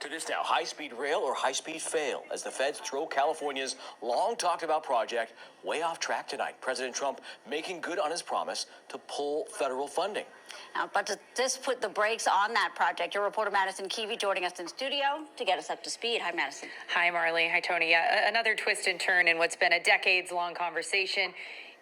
To this now, high-speed rail or high-speed fail, as the feds throw California's long-talked-about project way off track tonight. President Trump making good on his promise to pull federal funding. Now, but to just put the brakes on that project, your reporter Madison Keevy joining us in studio to get us up to speed. Hi, Madison. Hi, Marley. Hi, Tony. Yeah, another twist and turn in what's been a decades-long conversation.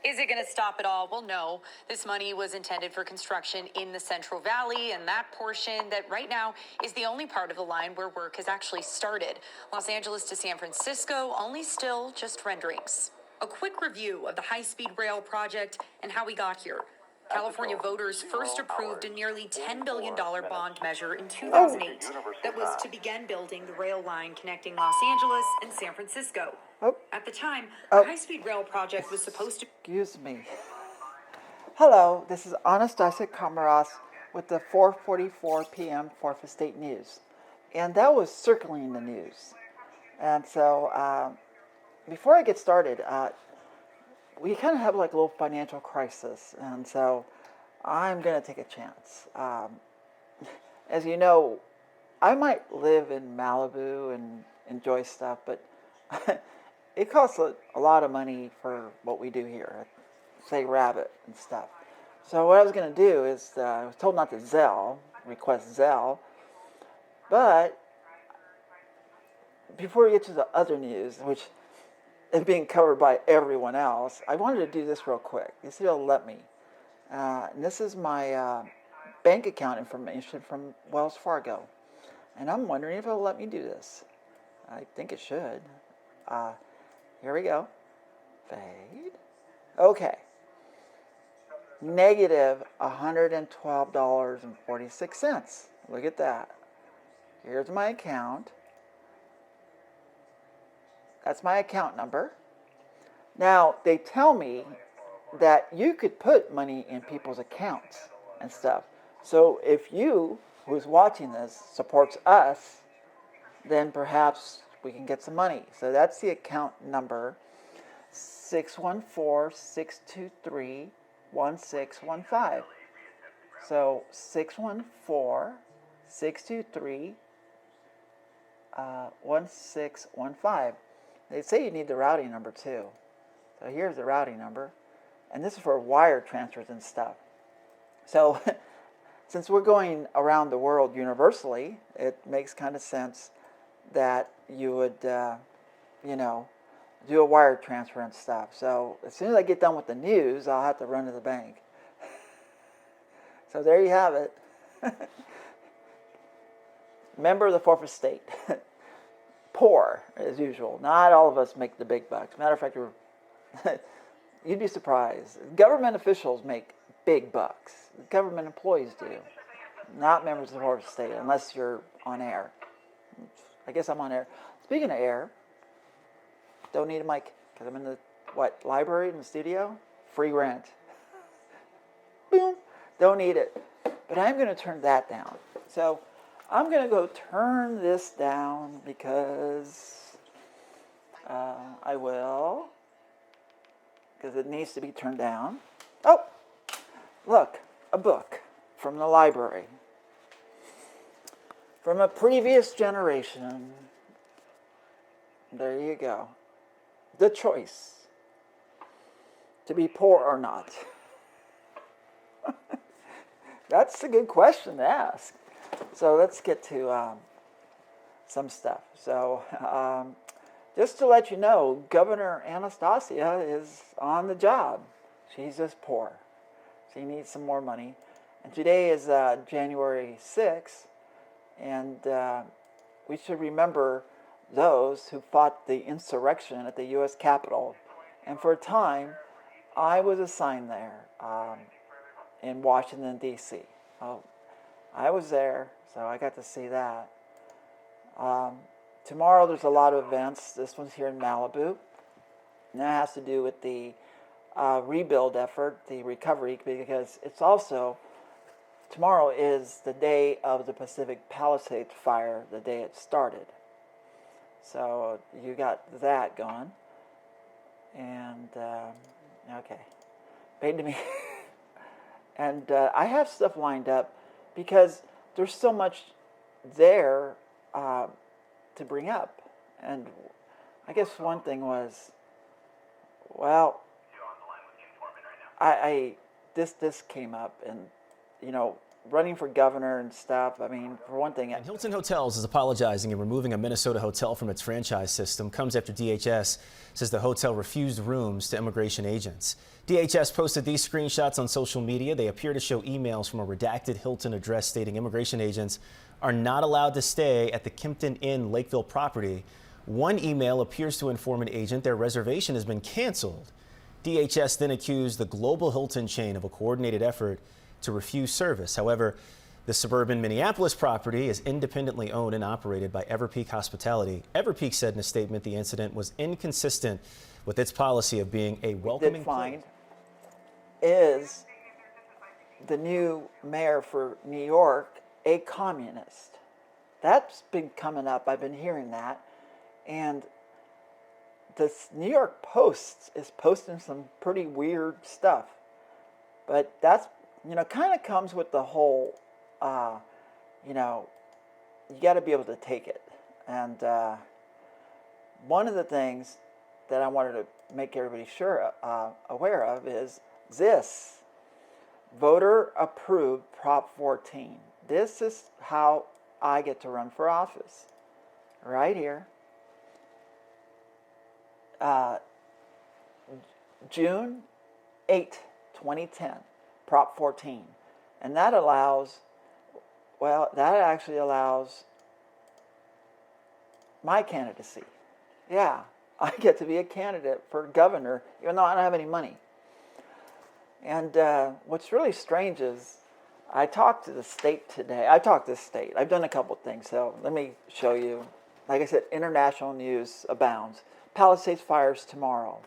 Is it going to stop it all? Well, no. This money was intended for construction in the Central Valley, and that portion that right now is the only part of the line where work has actually started. Los Angeles to San Francisco, only still just renderings. A quick review of the high-speed rail project and how we got here. California voters first approved a nearly $10 billion bond measure in 2008 that was to begin building the rail line connecting Los Angeles and San Francisco. At the time, the high-speed rail project was supposed to... Excuse me. Hello, this is AnnestaciA KomarovsK with the 4:44 p.m. 4th Estate News. And that was circling the news. And so, before I get started, we kind of have like a little financial crisis, and so I'm going to take a chance. As you know, I might live in Malibu and enjoy stuff, but it costs a lot of money for what we do here, say Rabbit and stuff. So what I was going to do is, I was told not to request Zelle, but before we get to the other news, which is being covered by everyone else, I wanted to do this real quick. You see, it'll let me. And this is my bank account information from Wells Fargo. And I'm wondering if it'll let me do this. I think it should. Here we go. Fade. Okay. Negative $112.46. Look at that. Here's my account. That's my account number. Now, they tell me that you could put money in people's accounts and stuff. So if you, who's watching this, supports us, then perhaps we can get some money. So that's the account number, 614-623-1615. So 614-623-1615. They say you need the routing number too. So here's the routing number. And this is for wire transfers and stuff. So since we're going around the world universally, it makes kind of sense that you would, do a wire transfer and stuff. So as soon as I get done with the news, I'll have to run to the bank. So there you have it. Member of the Fourth Estate. Poor, as usual. Not all of us make the big bucks. Matter of fact, you'd be surprised. Government officials make big bucks. Government employees do. Not members of the Fourth Estate, unless you're on air. I guess I'm on air. Speaking of air, don't need a mic, because I'm in the, library in the studio? Free rent. Boom. Don't need it. But I'm going to turn that down. So I'm going to go turn this down because I will. Because it needs to be turned down. Oh, look, a book from the library. From a previous generation. There you go. The choice. To be poor or not. That's a good question to ask. So let's get to some stuff. So just to let you know, Governor Anastasia is on the job. She's just poor. She needs some more money. And today is January 6th, and we should remember those who fought the insurrection at the U.S. Capitol. And for a time, I was assigned there in Washington, D.C. I was there, so I got to see that. Tomorrow there's a lot of events. This one's here in Malibu. And that has to do with the rebuild effort, the recovery, because it's also, tomorrow is the day of the Pacific Palisades fire, the day it started. So you got that going. And, okay. Paid to me. And I have stuff lined up because there's so much there to bring up. And I guess one thing was, well, this came up, and running for governor and stuff. I mean, for one thing, And Hilton Hotels is apologizing and removing a Minnesota hotel from its franchise system. Comes after DHS says the hotel refused rooms to immigration agents. DHS posted these screenshots on social media. They appear to show emails from a redacted Hilton address stating immigration agents are not allowed to stay at the Kimpton Inn Lakeville property. One email appears to inform an agent their reservation has been canceled. DHS then accused the global Hilton chain of a coordinated effort to refuse service. However, the suburban Minneapolis property is independently owned and operated by Everpeak Hospitality. Everpeak said in a statement the incident was inconsistent with its policy of being a welcoming find is the new mayor for New York a communist. That's been coming up. I've been hearing that. And this New York Post is posting some pretty weird stuff. But that's, kind of comes with the whole, you got to be able to take it. And one of the things that I wanted to make everybody aware of is this voter approved Prop 14. This is how I get to run for office. Right here. June 8, 2010, Prop 14. And that actually allows my candidacy. Yeah, I get to be a candidate for governor, even though I don't have any money. And what's really strange is I talked to the state today. I've done a couple things, so let me show you. Like I said, international news abounds. Palisades fires tomorrow.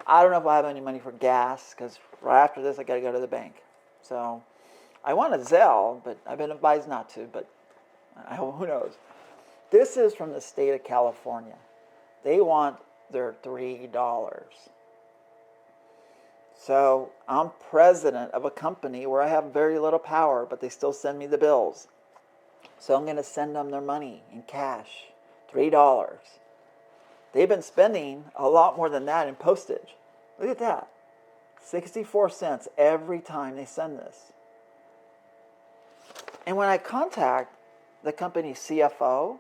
I don't know if I have any money for gas, because right after this I got to go to the bank. So I want a Zelle, but I've been advised not to, but who knows. This is from the state of California. They want their $3. So I'm president of a company where I have very little power, but they still send me the bills. So I'm going to send them their money in cash, $3. They've been spending a lot more than that in postage. Look at that. 64 cents every time they send this. And when I contact the company's CFO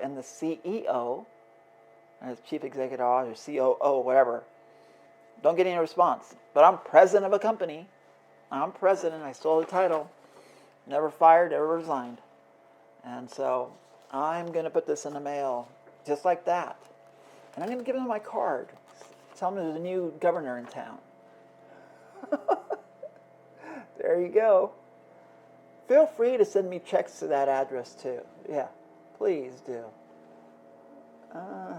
and the CEO, as Chief Executive Officer, COO, whatever, don't get any response. But I'm president of a company. I'm president. I stole the title. Never fired, never resigned. And so I'm going to put this in the mail just like that. And I'm going to give them my card. Tell them there's a new governor in town. There you go. Feel free to send me checks to that address too. Yeah, please do.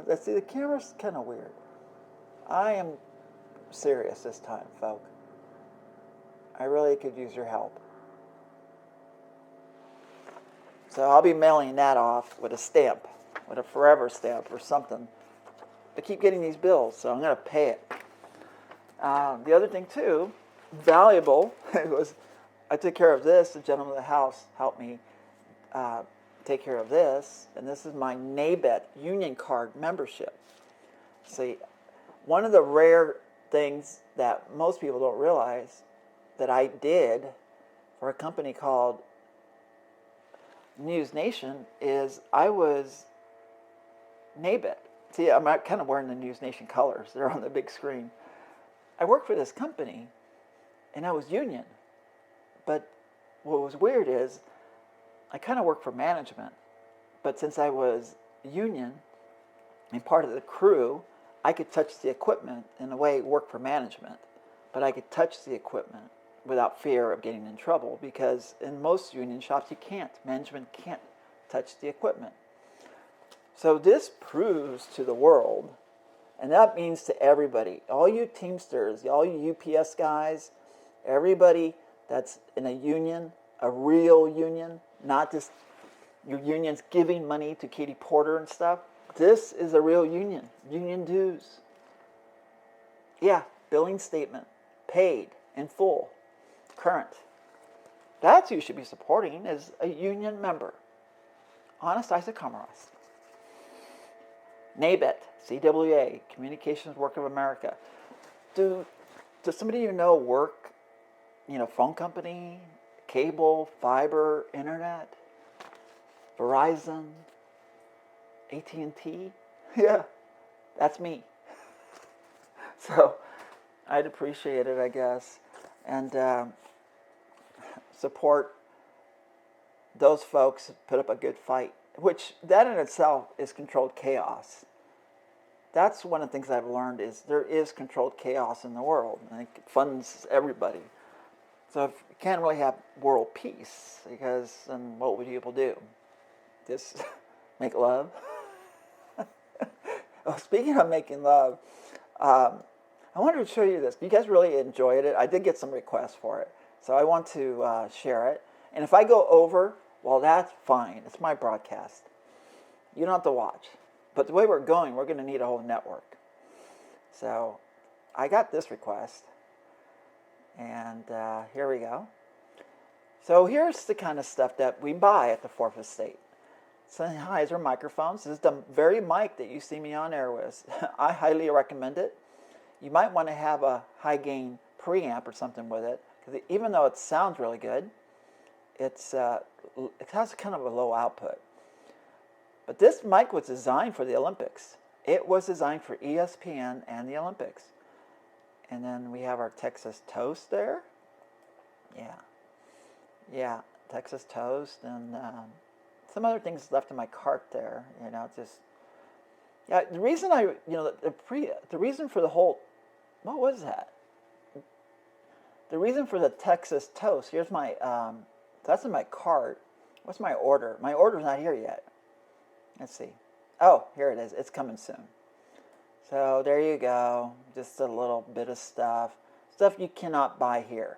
Let's see, the camera's kind of weird. I am serious this time, folk. I really could use your help. So I'll be mailing that off with a stamp, with a forever stamp or something. I keep getting these bills, so I'm going to pay it. The other thing, too, valuable, was I took care of this. The gentleman of the house helped me take care of this. And this is my NABET Union Card membership. See, one of the rare things that most people don't realize that I did for a company called NewZ is I was NABET. See, I'm kind of wearing the NewZ colors. They're on the big screen. I worked for this company, and I was union. But what was weird is I kind of worked for management. But since I was union and part of the crew, I could touch the equipment in a way work for management. But I could touch the equipment without fear of getting in trouble, because in most union shops you can't. Management can't touch the equipment. So this proves to the world, and that means to everybody, all you Teamsters, all you UPS guys, everybody that's in a union, a real union, not just your unions giving money to Katie Porter and stuff. This is a real union. Union dues. Yeah, billing statement, paid in full, current. That's who you should be supporting, as a union member. AnnestaciA KomarovsK. NABET, CWA, Communications Work of America. Does somebody you know work, phone company, cable, fiber, internet, Verizon, AT&T? Yeah, that's me. So I'd appreciate it, I guess, and support those folks that put up a good fight, which that in itself is controlled chaos. That's one of the things I've learned is there is controlled chaos in the world, and it funds everybody. So if you can't really have world peace, because then what would people do? Just make love? Oh, speaking of making love, I wanted to show you this. You guys really enjoyed it. I did get some requests for it, so I want to share it. And if I go over, well, that's fine. It's my broadcast. You don't have to watch. But the way we're going to need a whole network. So I got this request, and here we go. So here's the kind of stuff that we buy at the fourth estate. Sennheiser microphones. This is the very mic that you see me on air with. I highly recommend it. You might want to have a high gain preamp or something with it, because even though it sounds really good, it has kind of a low output. But this mic was designed for the Olympics. It was designed for ESPN and the Olympics. And then we have our Texas Toast there. Yeah, Texas Toast, and some other things left in my cart there. The reason the reason for the whole, what was that? The reason for the Texas Toast. Here's my, that's in my cart. What's my order? My order's not here yet. Let's see. Oh, here it is. It's coming soon. So there you go. Just a little bit of stuff. Stuff you cannot buy here.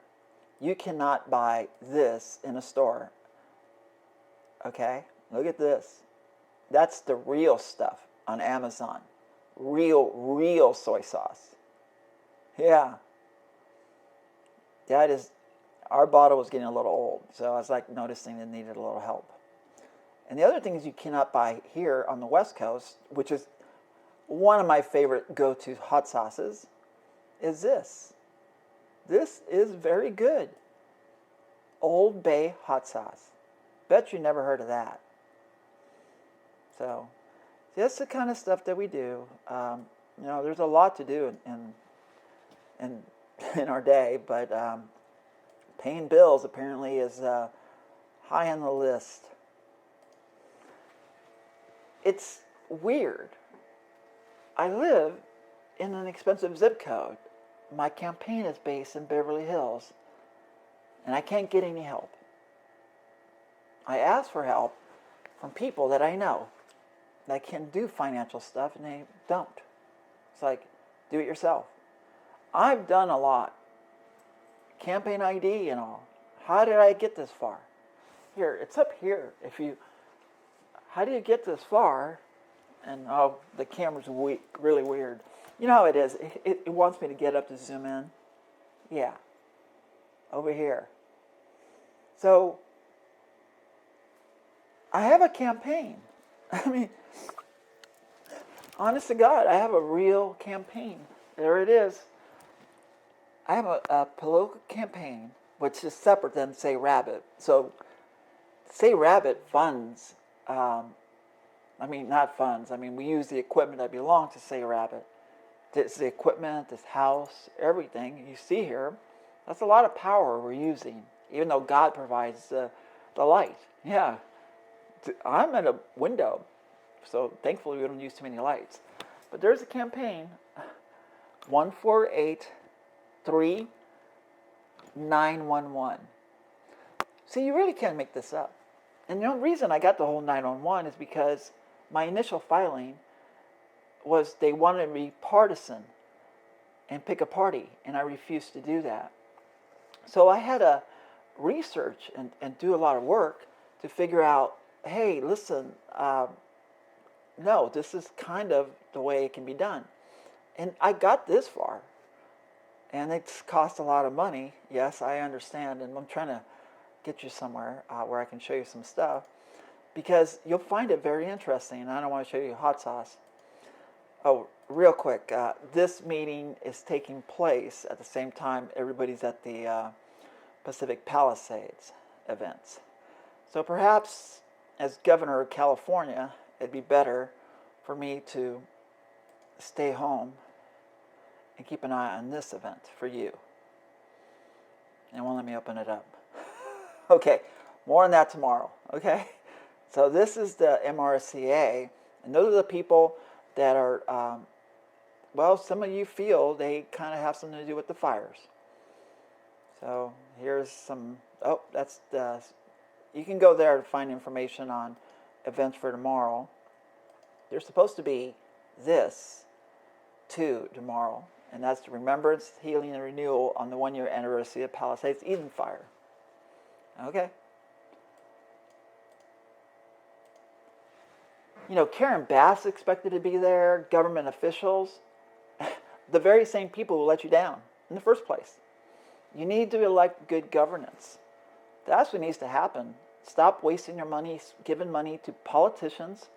You cannot buy this in a store. Okay? Look at this. That's the real stuff on Amazon. Real soy sauce. Yeah. That is, our bottle was getting a little old, so I was noticing it needed a little help. And the other thing is you cannot buy here on the West Coast, which is one of my favorite go-to hot sauces, is this. This is very good. Old Bay hot sauce. Bet you never heard of that. So, that's the kind of stuff that we do. There's a lot to do in our day, but paying bills apparently is high on the list. It's weird. I live in an expensive zip code. My campaign is based in Beverly Hills, and I can't get any help. I ask for help from people that I know that can do financial stuff, and they don't. It's like, do it yourself. I've done a lot. Campaign ID and all. How did I get this far? Here, it's up here. How do you get this far? And the camera's really weird. You know how it is. It wants me to get up to zoom in. Yeah. Over here. So, I have a campaign. I mean, honest to God, I have a real campaign. There it is. I have a political campaign, which is separate than Say Rabbit. So, Say Rabbit funds, not funds. We use the equipment that belongs to Say Rabbit. It's the equipment, this house, everything you see here. That's a lot of power we're using, even though God provides the light. Yeah. I'm at a window, so thankfully we don't use too many lights. But there's a campaign, 1483911. See, you really can't make this up. And the only reason I got the whole 911 is because my initial filing was they wanted to be partisan and pick a party, and I refused to do that. So I had to research and do a lot of work to figure out, hey, listen, no, this is kind of the way it can be done. And I got this far. And it's cost a lot of money. Yes, I understand. And I'm trying to get you somewhere where I can show you some stuff. because you'll find it very interesting, and I don't want to show you hot sauce. Oh, real quick, this meeting is taking place at the same time everybody's at the Pacific Palisades events. So perhaps as governor of California, it'd be better for me to stay home and keep an eye on this event for you. And won't let me open it up. Okay, more on that tomorrow, okay? So this is the MRCA, and those are the people that are, well, some of you feel they kind of have something to do with the fires. So here's some, oh, that's the, you can go there to find information on events for tomorrow. There's supposed to be this, too, tomorrow, and that's the Remembrance, Healing, and Renewal on the 1-year anniversary of Palisades Eden Fire. Okay? You know, Karen Bass expected to be there, government officials, the very same people who let you down in the first place. You need to elect good governance. That's what needs to happen. Stop wasting your money, giving money to politicians,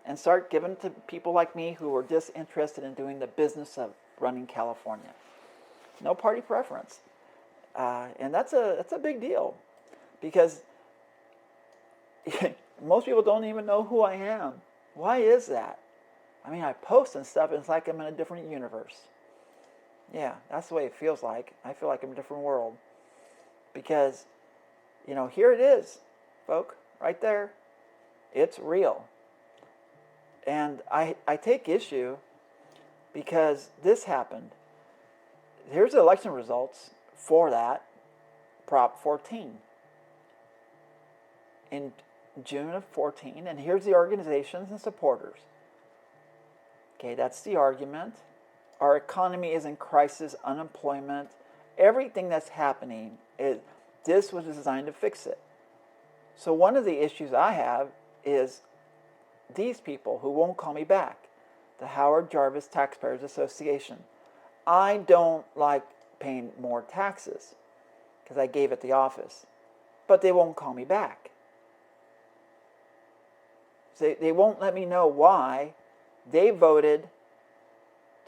and start giving to people like me who are disinterested in doing the business of running California. No party preference. And that's a big deal, because most people don't even know who I am. Why is that? I mean, I post and stuff, and it's like I'm in a different universe. Yeah, that's the way it feels like. I feel like I'm in a different world. Because, you know, here it is, folk, right there. It's real. And I take issue because this happened. Here's the election results for that, Prop 14. In June of 14, and here's the organizations and supporters. Okay, that's the argument. Our economy is in crisis, unemployment, everything that's happening, this was designed to fix it. So one of the issues I have is these people who won't call me back, the Howard Jarvis Taxpayers Association. I don't like paying more taxes because I gave it the office, but they won't call me back. They won't let me know why they voted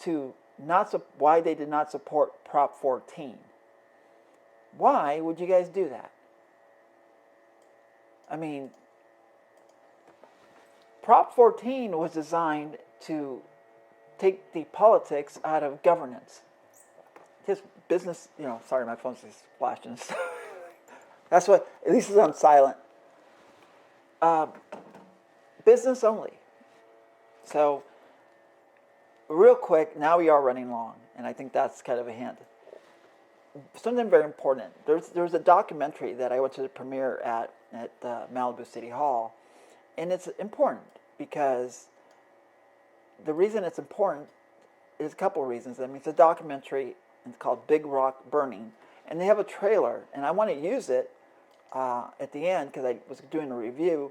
to why they did not support Prop 14. Why would you guys do that? I mean, Prop 14 was designed to take the politics out of governance. Just business, you know, sorry, my phone's just flashing. That's what, at least it's on silent. Business only. So, real quick, now we are running long, and I think that's kind of a hint. Something very important. There's a documentary that I went to the premiere at Malibu City Hall, and it's important because the reason it's important is a couple of reasons. I mean, it's a documentary, it's called Big Rock Burning, and they have a trailer, and I want to use it at the end because I was doing a review.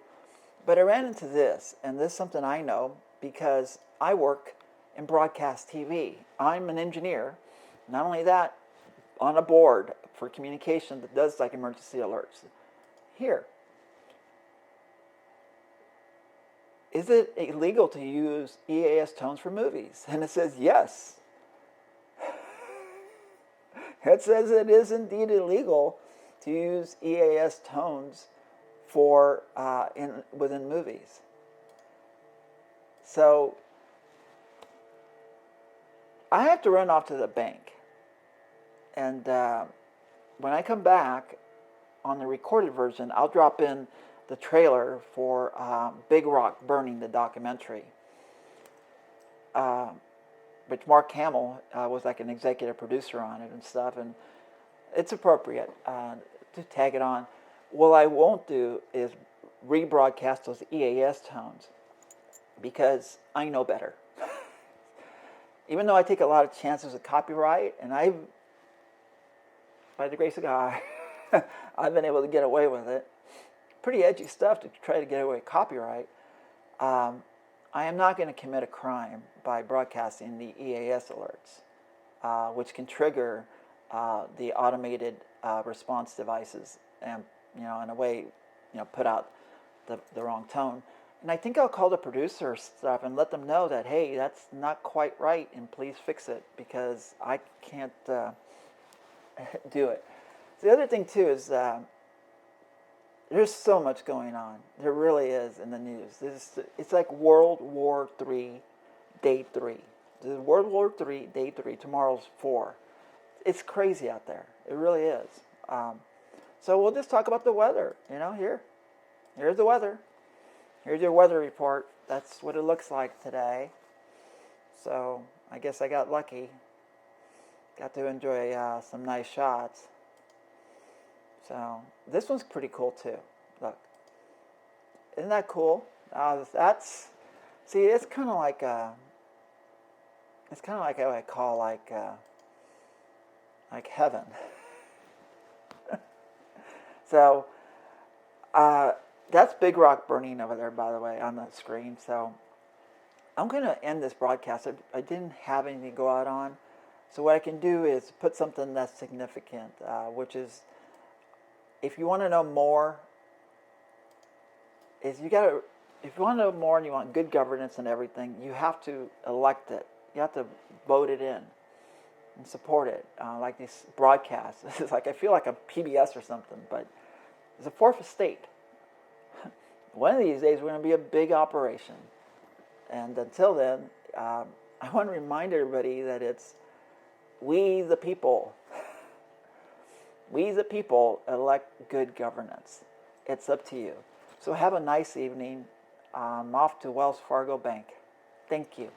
But I ran into this, and this is something I know because I work in broadcast TV. I'm an engineer. Not only that, on a board for communication that does like emergency alerts. Here. Is it illegal to use EAS tones for movies? And it says yes. It says it is indeed illegal to use EAS tones for within movies. So I have to run off to the bank, and when I come back on the recorded version, I'll drop in the trailer for Big Rock Burning, the documentary, which Mark Hamill was like an executive producer on it and stuff, and it's appropriate to tag it on. What I won't do is rebroadcast those EAS tones because I know better. Even though I take a lot of chances with copyright, and by the grace of God, I've been able to get away with it. Pretty edgy stuff to try to get away with copyright. I am not going to commit a crime by broadcasting the EAS alerts, which can trigger the automated response devices and, in a way, put out the wrong tone. And I think I'll call the producer stuff and let them know that, hey, that's not quite right, and please fix it, because I can't do it. The other thing too is there's so much going on. There really is in the news. It's like World War III, Day 3. This is World War III, Day 3. Tomorrow's 4. It's crazy out there. It really is. So we'll just talk about the weather. Here's the weather. Here's your weather report. That's what it looks like today. So I guess I got lucky. Got to enjoy some nice shots. So this one's pretty cool too. Look, isn't that cool? It's kind of like what I call like heaven. So that's Big Rock burning over there, by the way, on the screen. So I'm going to end this broadcast. I didn't have anything to go out on. So what I can do is put something that's significant, which is, if you want to know more, if you want to know more and you want good governance and everything, you have to elect it. You have to vote it in and support it. Like these broadcasts. It's like, I feel like a PBS or something, but it's a fourth estate. One of these days, we're going to be a big operation. And until then, I want to remind everybody that it's we the people. We the people elect good governance. It's up to you. So have a nice evening. I'm off to Wells Fargo Bank. Thank you.